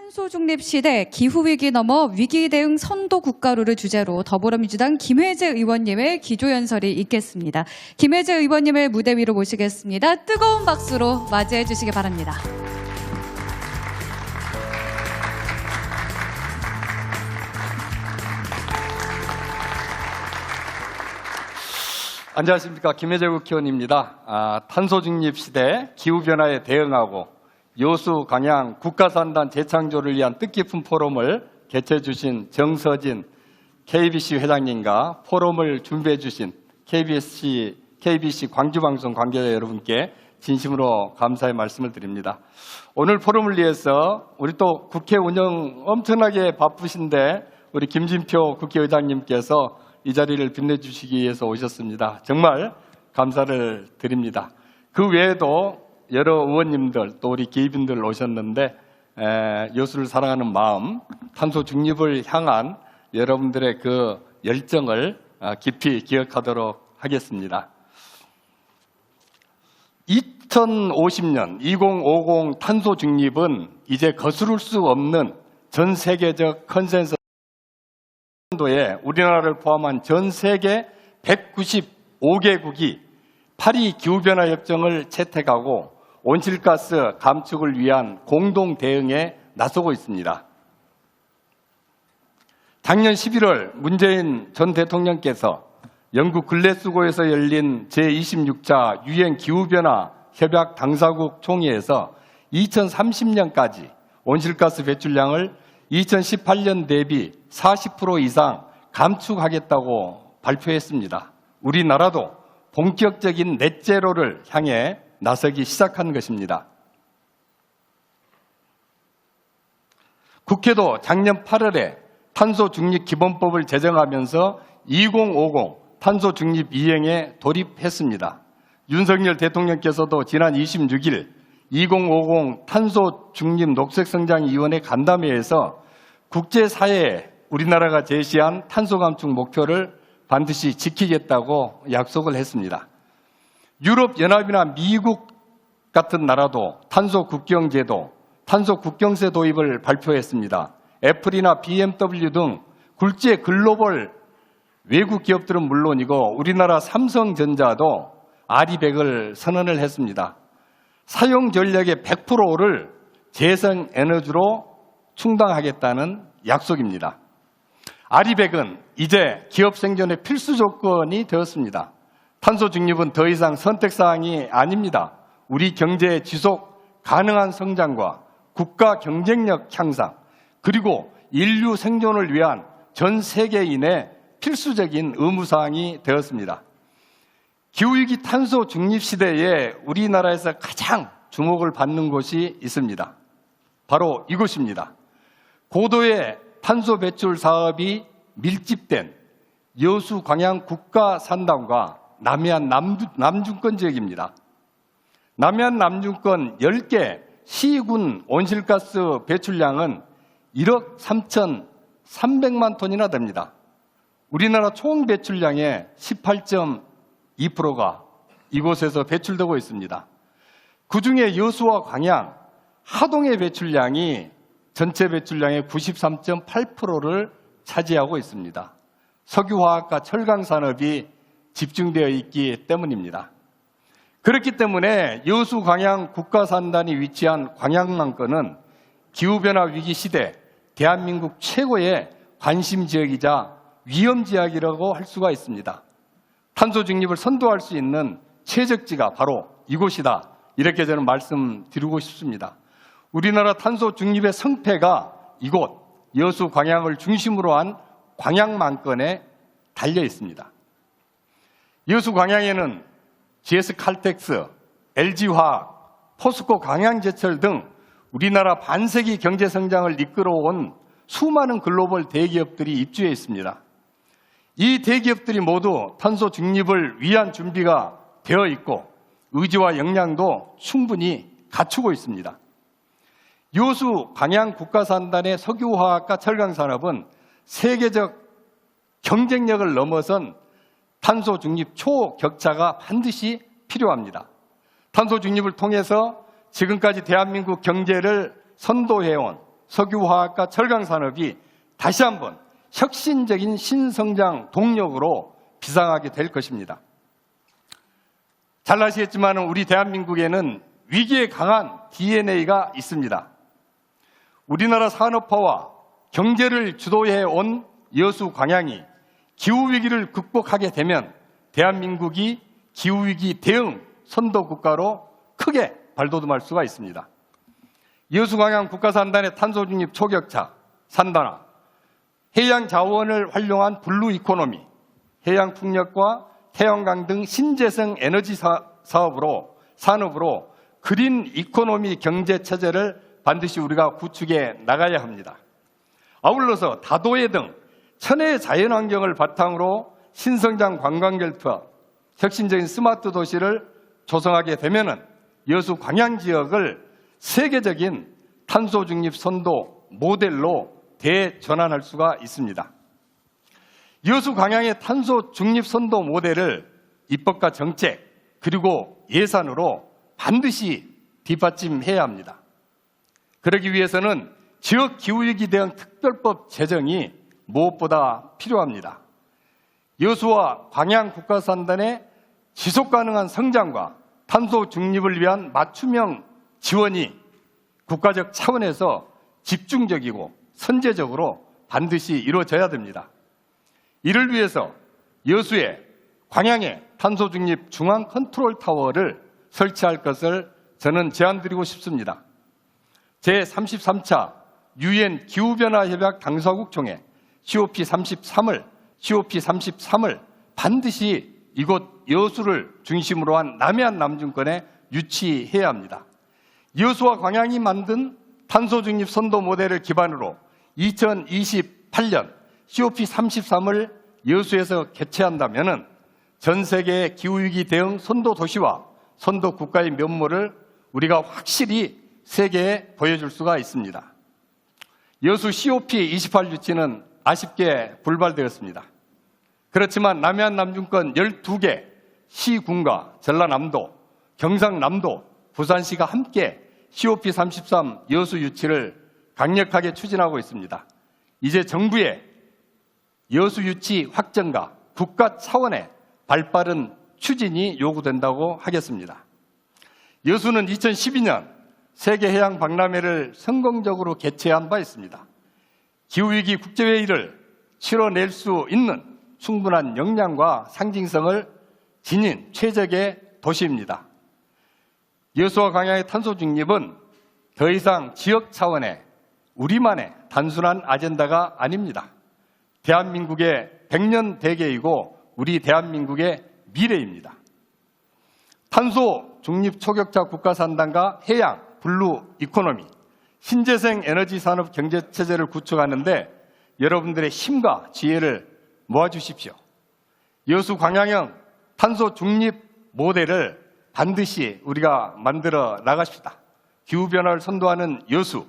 탄소 중립 시대 기후위기 넘어 위기 대응 선도 국가로를 주제로 더불어민주당 김혜재 의원님의 기조연설이 있겠습니다. 김혜재 의원님을 무대 위로 모시겠습니다. 뜨거운 박수로 맞이해 주시기 바랍니다. 안녕하십니까. 김혜재 국회의원입니다. 탄소 중립 시대 기후변화에 대응하고 여수 광양 국가산단 재창조를 위한 뜻깊은 포럼을 개최해 주신 정서진 KBC 회장님과 포럼을 준비해 주신 KBC 광주방송 관계자 여러분께 진심으로 감사의 말씀을 드립니다. 오늘 포럼을 위해서 우리 또 국회 운영 엄청나게 바쁘신데 우리 김진표 국회의장님께서 이 자리를 빛내주시기 위해서 오셨습니다. 정말 감사를 드립니다. 그 외에도 여러 의원님들 또 우리 기업인들 오셨는데 여수를 사랑하는 마음, 탄소 중립을 향한 여러분들의 그 열정을 깊이 기억하도록 하겠습니다. 2050년, 2050 탄소 중립은 이제 거스를 수 없는 전 세계적 컨센서스 도에 우리나라를 포함한 전 세계 195개국이 파리 기후변화 협정을 채택하고 온실가스 감축을 위한 공동 대응에 나서고 있습니다. 작년 11월 문재인 전 대통령께서 영국 글래스고에서 열린 제26차 유엔 기후변화 협약 당사국 총회에서 2030년까지 온실가스 배출량을 2018년 대비 40% 이상 감축하겠다고 발표했습니다. 우리나라도 본격적인 넷제로를 향해 나서기 시작한 것입니다. 국회도 작년 8월에 탄소 중립 기본법을 제정하면서 2050 탄소 중립 이행에 돌입했습니다. 윤석열 대통령께서도 지난 26일 2050 탄소 중립 녹색성장위원회 간담회에서 국제사회에 우리나라가 제시한 탄소 감축 목표를 반드시 지키겠다고 약속을 했습니다. 유럽연합이나 미국 같은 나라도 탄소 국경제도, 탄소 국경세 도입을 발표했습니다. 애플이나 BMW 등 굴지의 글로벌 외국 기업들은 물론이고 우리나라 삼성전자도 RE100을 선언을 했습니다. 사용 전력의 100%를 재생에너지로 충당하겠다는 약속입니다. RE100은 이제 기업 생존의 필수 조건이 되었습니다. 탄소 중립은 더 이상 선택사항이 아닙니다. 우리 경제의 지속 가능한 성장과 국가 경쟁력 향상, 그리고 인류 생존을 위한 전 세계인의 필수적인 의무사항이 되었습니다. 기후위기 탄소 중립 시대에 우리나라에서 가장 주목을 받는 곳이 있습니다. 바로 이곳입니다. 고도의 탄소 배출 사업이 밀집된 여수 광양 국가산단과 남해안 남중권 지역입니다. 남해안 남중권 10개 시군 온실가스 배출량은 1억 3,300만 톤이나 됩니다. 우리나라 총 배출량의 18.2%가 이곳에서 배출되고 있습니다. 그중에 여수와 광양, 하동의 배출량이 전체 배출량의 93.8%를 차지하고 있습니다. 석유화학과 철강산업이 집중되어 있기 때문입니다. 그렇기 때문에 여수 광양 국가산단이 위치한 광양만권은 기후변화 위기 시대 대한민국 최고의 관심 지역이자 위험 지역이라고 할 수가 있습니다. 탄소 중립을 선도할 수 있는 최적지가 바로 이곳이다. 이렇게 저는 말씀드리고 싶습니다. 우리나라 탄소 중립의 성패가 이곳 여수 광양을 중심으로 한 광양만권에 달려 있습니다. 여수 광양에는 GS칼텍스, LG화학, 포스코 광양제철 등 우리나라 반세기 경제성장을 이끌어온 수많은 글로벌 대기업들이 입주해 있습니다. 이 대기업들이 모두 탄소 중립을 위한 준비가 되어 있고 의지와 역량도 충분히 갖추고 있습니다. 여수 광양 국가산단의 석유화학과 철강산업은 세계적 경쟁력을 넘어선 탄소 중립 초격차가 반드시 필요합니다. 탄소 중립을 통해서 지금까지 대한민국 경제를 선도해온 석유화학과 철강산업이 다시 한번 혁신적인 신성장 동력으로 비상하게 될 것입니다. 잘 아시겠지만 우리 대한민국에는 위기에 강한 DNA가 있습니다. 우리나라 산업화와 경제를 주도해 온 여수 광양이 기후위기를 극복하게 되면 대한민국이 기후위기 대응 선도국가로 크게 발돋움할 수가 있습니다. 여수 광양 국가산단의 탄소중립 초격차, 산단화, 해양 자원을 활용한 블루 이코노미, 해양 풍력과 태양광 등 신재생 에너지 산업으로 그린 이코노미 경제 체제를 반드시 우리가 구축해 나가야 합니다. 아울러서 다도해 등 천혜의 자연환경을 바탕으로 신성장 관광결투와 혁신적인 스마트 도시를 조성하게 되면 여수 광양 지역을 세계적인 탄소 중립 선도 모델로 대전환할 수가 있습니다. 여수 광양의 탄소 중립 선도 모델을 입법과 정책 그리고 예산으로 반드시 뒷받침해야 합니다. 그러기 위해서는 지역 기후위기 대응 특별법 제정이 무엇보다 필요합니다. 여수와 광양 국가산단의 지속가능한 성장과 탄소 중립을 위한 맞춤형 지원이 국가적 차원에서 집중적이고 선제적으로 반드시 이루어져야 됩니다. 이를 위해서 여수에 광양에 탄소 중립 중앙 컨트롤 타워를 설치할 것을 저는 제안드리고 싶습니다. 제33차 UN 기후변화협약 당사국 총회 COP33을 반드시 이곳 여수를 중심으로 한 남해안 남중권에 유치해야 합니다. 여수와 광양이 만든 탄소 중립 선도 모델을 기반으로 2028년 COP33을 여수에서 개최한다면 전 세계의 기후위기 대응 선도 도시와 선도 국가의 면모를 우리가 확실히 세계에 보여줄 수가 있습니다. 여수 COP28 유치는 아쉽게 불발되었습니다. 그렇지만 남해안 남중권 12개 시군과 전라남도, 경상남도, 부산시가 함께 COP33 여수 유치를 강력하게 추진하고 있습니다. 이제 정부의 여수 유치 확정과 국가 차원의 발빠른 추진이 요구된다고 하겠습니다. 여수는 2012년 세계해양박람회를 성공적으로 개최한 바 있습니다. 기후위기 국제회의를 치러낼 수 있는 충분한 역량과 상징성을 지닌 최적의 도시입니다. 여수와 광양의 탄소 중립은 더 이상 지역 차원의 우리만의 단순한 아젠다가 아닙니다. 대한민국의 100년 대계이고 우리 대한민국의 미래입니다. 탄소 중립 초격차 국가산단과 해양, 블루 이코노미, 신재생 에너지 산업 경제체제를 구축하는데 여러분들의 힘과 지혜를 모아주십시오. 여수 광양형 탄소 중립 모델을 반드시 우리가 만들어 나가십시다. 기후변화를 선도하는 여수,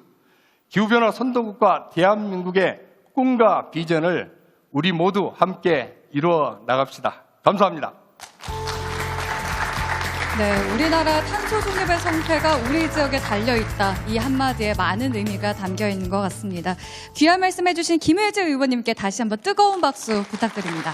기후변화 선도국가 대한민국의 꿈과 비전을 우리 모두 함께 이루어 나갑시다. 감사합니다. 네, 우리나라 탄소 중립의 성패가 우리 지역에 달려있다. 이 한마디에 많은 의미가 담겨 있는 것 같습니다. 귀한 말씀해주신 김혜재 의원님께 다시 한번 뜨거운 박수 부탁드립니다.